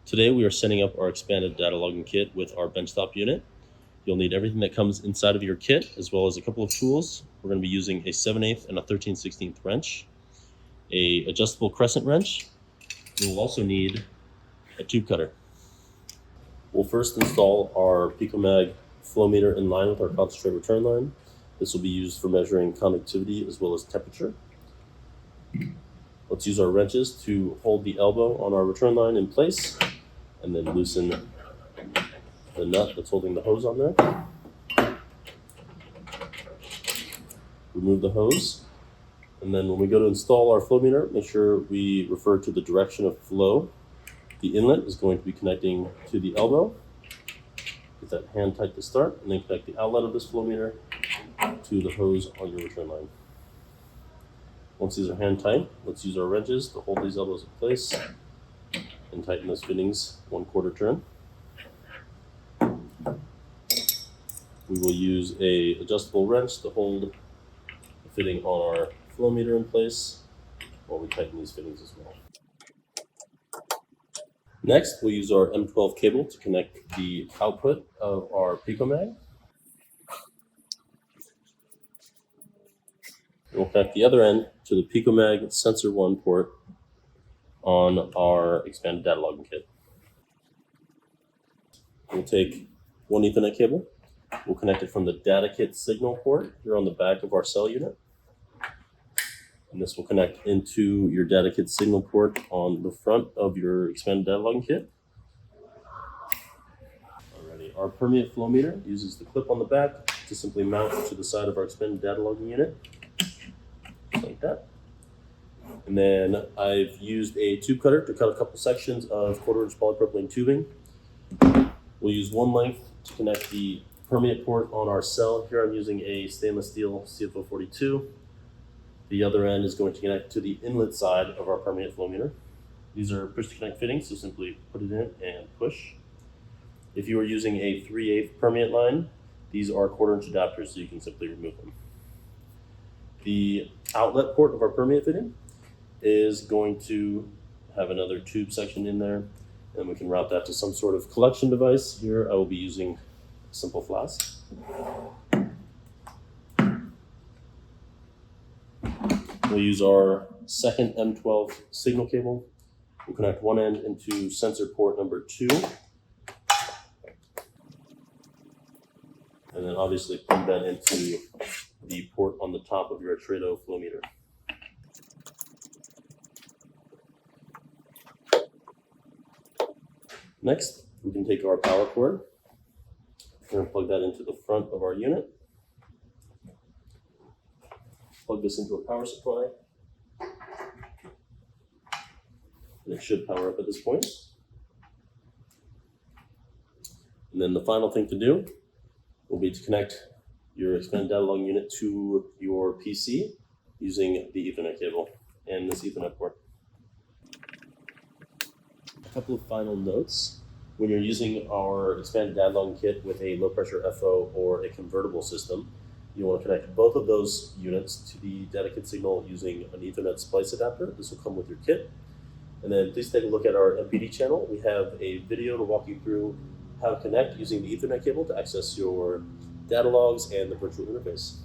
Today we are setting up our expanded data logging kit with our Benchtop unit. You'll need everything that comes inside of your kit, as well as a couple of tools. We're going to be using a 7/8 and a 13/16 wrench, a adjustable crescent wrench. We'll also need a tube cutter. We'll first install our Picomag flow meter in line with our concentrate return line. This will be used for measuring conductivity as well as temperature. Let's use our wrenches to hold the elbow on our return line in place and then loosen the nut that's holding the hose on there. Remove the hose, and then when we go to install our flow meter, make sure we refer to the direction of flow. The inlet is going to be connecting to the elbow. Get that hand tight to start, and then connect the outlet of this flow meter to the hose on your return line. Once these are hand tight, let's use our wrenches to hold these elbows in place and tighten those fittings 1/4 turn. We will use a adjustable wrench to hold the fitting on our flow meter in place while we tighten these fittings as well. Next, we'll use our M12 cable to connect the output of our Picomag. We'll connect the other end to the Picomag sensor 1 port on our expanded data logging kit. We'll take one Ethernet cable. We'll connect it from the data kit signal port here on the back of our cell unit. And this will connect into your data kit signal port on the front of your expanded data logging kit. Alrighty, our Permeate Flow Meter uses the clip on the back to simply mount to the side of our expanded data logging unit, just like that. And then I've used a tube cutter to cut a couple sections of 1/4-inch polypropylene tubing. We'll use one length to connect the permeate port on our cell. Here I'm using a stainless steel CFO42. The other end is going to connect to the inlet side of our permeate flow meter. These are push to connect fittings, so simply put it in and push. If you are using a 3/8 permeate line, these are 1/4-inch adapters, so you can simply remove them. The outlet port of our permeate fitting is going to have another tube section in there, and we can route that to some sort of collection device. Here I will be using a simple flask. We'll use our second M12 signal cable. We'll connect one end into sensor port number 2. And then obviously plug that into the port on the top of your Trado flow meter. Next, we can take our power cord and plug that into the front of our unit. Plug this into a power supply, and it should power up at this point. And then the final thing to do will be to connect your expanded data logging unit to your PC using the Ethernet cable and this Ethernet port. A couple of final notes. When you're using our expanded data logging kit with a low pressure FO or a convertible system, you want to connect both of those units to the data kit signal using an Ethernet splice adapter. This will come with your kit. And then please take a look at our MPD channel. We have a video to walk you through how to connect using the Ethernet cable to access your data logs and the virtual interface.